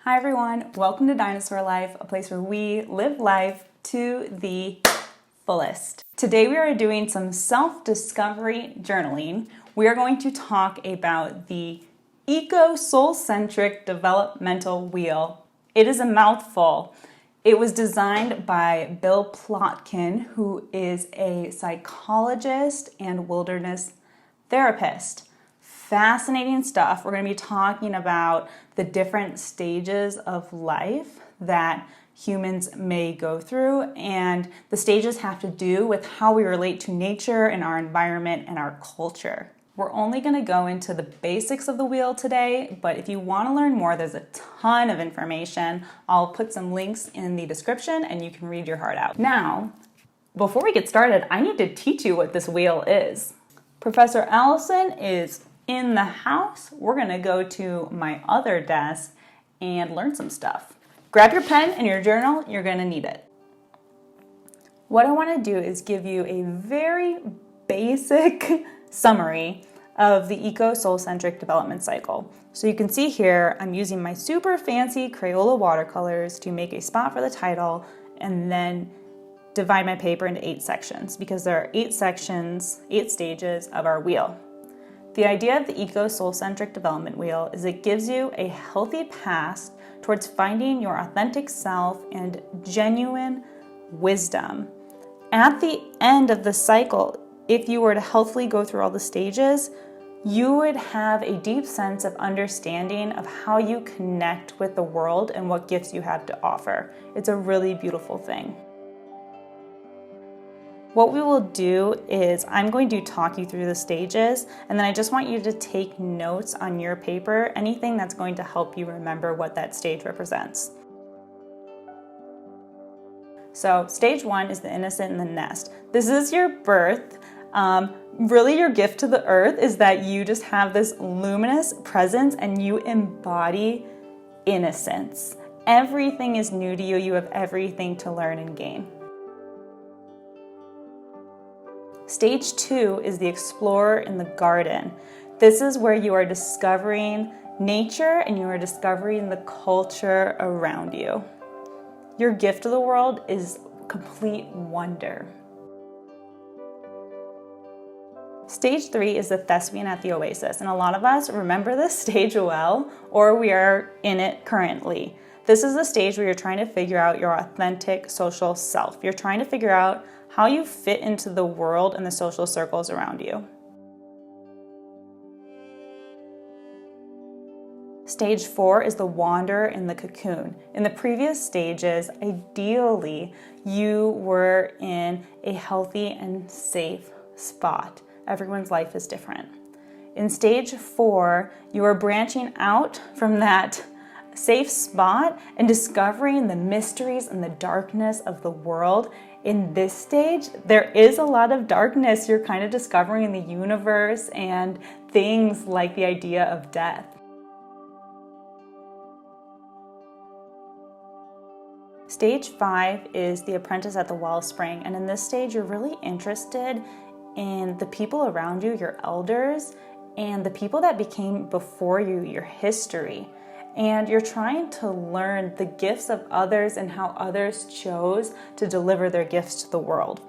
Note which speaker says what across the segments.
Speaker 1: Hi everyone, welcome to Dinosaur Life, a place where we live life to the fullest. Today we are doing some self-discovery journaling. We are going to talk about the Eco-Soulcentric Developmental Wheel. It is a mouthful. It was designed by Bill Plotkin, who is a psychologist and wilderness therapist. Fascinating stuff. We're going to be talking about the different stages of life that humans may go through, and the stages have to do with how we relate to nature and our environment and our culture. We're only going to go into the basics of the wheel today, but if you want to learn more, there's a ton of information. I'll put some links in the description and you can read your heart out. Now, before we get started, I need to teach you what this wheel is. Professor Allison is in the house. We're gonna go to my other desk and learn some stuff. Grab your pen and your journal, you're gonna need it. What I wanna do is give you a very basic summary of the Eco-Soulcentric Development Cycle. So you can see here, I'm using my super fancy Crayola watercolors to make a spot for the title and then divide my paper into 8 sections because there are 8 sections, 8 stages of our wheel. The idea of the Eco-Soulcentric Development Wheel is it gives you a healthy path towards finding your authentic self and genuine wisdom. At the end of the cycle, if you were to healthily go through all the stages, you would have a deep sense of understanding of how you connect with the world and what gifts you have to offer. It's a really beautiful thing. What we will do is I'm going to talk you through the stages, and then I just want you to take notes on your paper, anything that's going to help you remember what that stage represents. So stage 1 is the innocent in the nest. This is your birth. Really your gift to the earth is that you just have this luminous presence and you embody innocence. Everything is new to you. You have everything to learn and gain. Stage 2 is the explorer in the garden. This is where you are discovering nature and you are discovering the culture around you. Your gift to the world is complete wonder. Stage 3 is the thespian at the oasis, and a lot of us remember this stage well, or we are in it currently. This is the stage where you're trying to figure out your authentic social self. You're trying to figure out how you fit into the world and the social circles around you. Stage 4 is the wanderer in the cocoon. In the previous stages, ideally, you were in a healthy and safe spot. Everyone's life is different. In stage 4, you are branching out from that safe spot and discovering the mysteries and the darkness of the world. In this stage, there is a lot of darkness. You're kind of discovering the universe and things like the idea of death. Stage 5 is the apprentice at the wellspring, and in this stage, you're really interested in the people around you, your elders, and the people that became before you, your history. And you're trying to learn the gifts of others and how others chose to deliver their gifts to the world.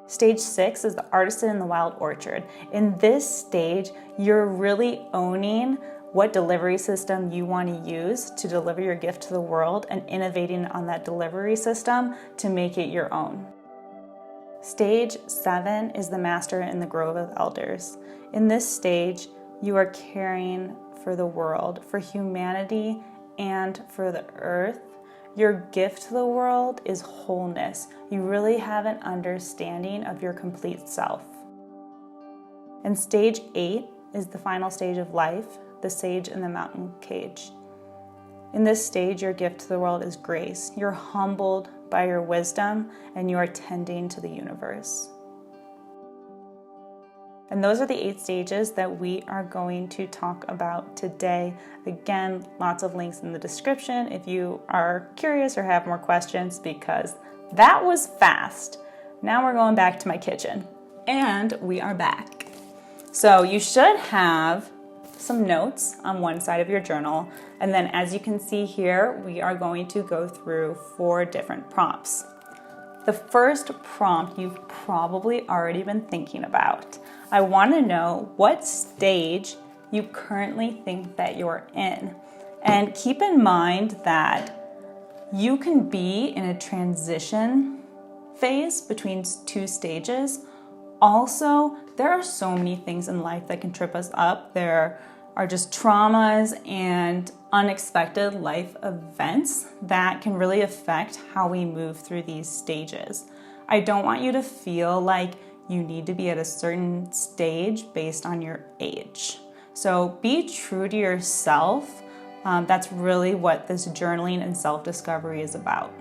Speaker 1: Stage 6 is the artisan in the wild orchard. In this stage, you're really owning what delivery system you want to use to deliver your gift to the world and innovating on that delivery system to make it your own. Stage 7 is the master in the grove of elders. In this stage, you are caring for the world, for humanity, and for the earth. Your gift to the world is wholeness. You really have an understanding of your complete self. And stage 8 is the final stage of life, the sage in the mountain cage. In this stage, your gift to the world is grace. You're humbled by your wisdom, and you are tending to the universe. And those are the 8 stages that we are going to talk about today. Again, lots of links in the description if you are curious or have more questions, because that was fast. Now we're going back to my kitchen. And we are back. So you should have some notes on one side of your journal, and then as you can see here, we are going to go through 4 different prompts. The first prompt you've probably already been thinking about. I want to know what stage you currently think that you're in. And keep in mind that you can be in a transition phase between 2 stages. Also, there are so many things in life that can trip us up. There are just traumas and unexpected life events that can really affect how we move through these stages. I don't want you to feel like you need to be at a certain stage based on your age. So be true to yourself. That's really what this journaling and self-discovery is about.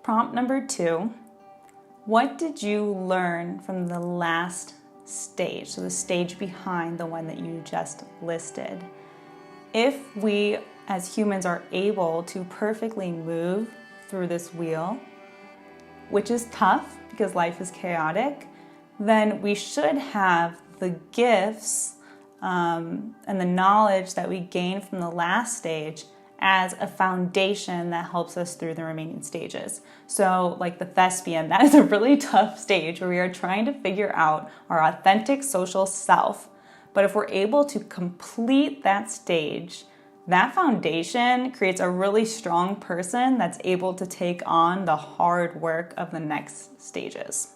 Speaker 1: Prompt number 2, what did you learn from the last stage, so the stage behind the one that you just listed? If we as humans are able to perfectly move through this wheel, which is tough because life is chaotic, then we should have the gifts and the knowledge that we gained from the last stage as a foundation that helps us through the remaining stages. So like the thespian, that is a really tough stage where we are trying to figure out our authentic social self. But if we're able to complete that stage, that foundation creates a really strong person that's able to take on the hard work of the next stages.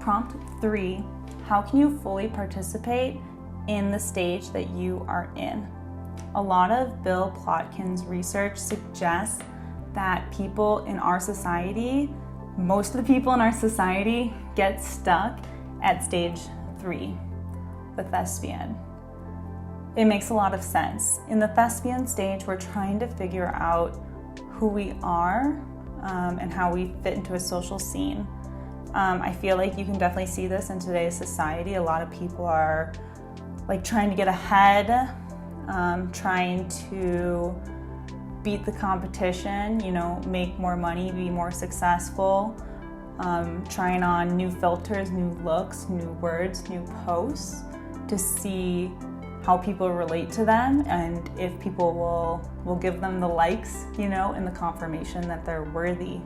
Speaker 1: Prompt 3, how can you fully participate in the stage that you are in? A lot of Bill Plotkin's research suggests that people in our society, most of the people in our society, get stuck at stage 3, the thespian. It makes a lot of sense. In the thespian stage, we're trying to figure out who we are and how we fit into a social scene. I feel like you can definitely see this in today's society. A lot of people are like trying to get ahead, trying to beat the competition, make more money, be more successful, trying on new filters, new looks, new words, new posts to see how people relate to them and if people will give them the likes, and the confirmation that they're worthy.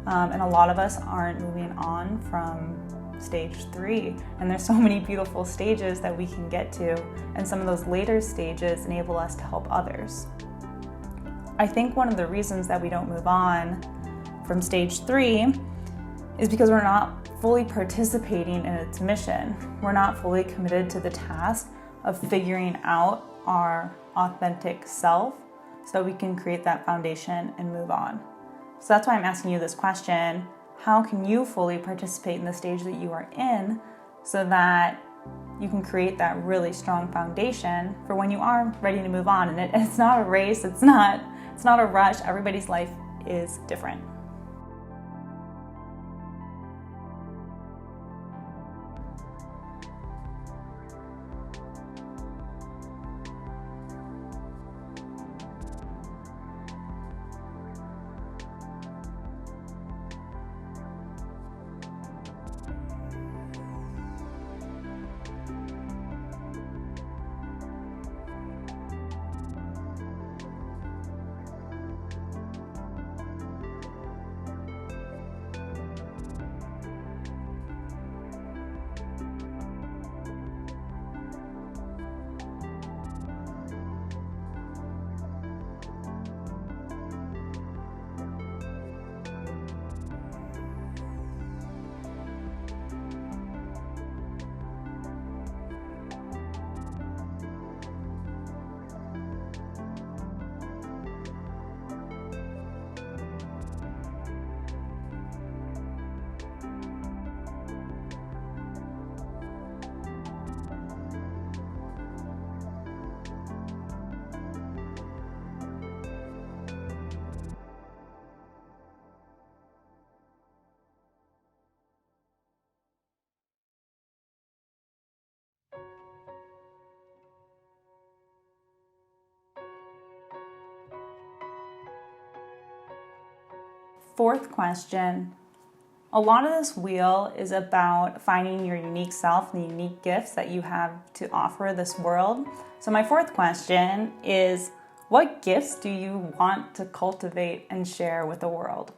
Speaker 1: And a lot of us aren't moving on from stage 3, and there's so many beautiful stages that we can get to, and some of those later stages enable us to help others. I think one of the reasons that we don't move on from stage 3 is because we're not fully participating in its mission. We're not fully committed to the task of figuring out our authentic self so that we can create that foundation and move on. So that's why I'm asking you this question: how can you fully participate in the stage that you are in so that you can create that really strong foundation for when you are ready to move on? And it's not a race, it's not a rush. Everybody's life is different. Fourth question. A lot of this wheel is about finding your unique self, the unique gifts that you have to offer this world. So my fourth question is, what gifts do you want to cultivate and share with the world?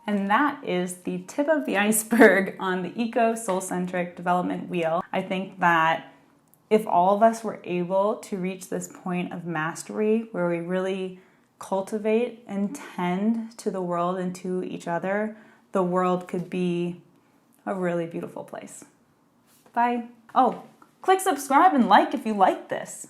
Speaker 1: And that is the tip of the iceberg on the Eco-Soulcentric Development Wheel. I think that If all of us were able to reach this point of mastery where we really cultivate and tend to the world and to each other, the world could be a really beautiful place. Bye. Oh, click subscribe and like if you like this.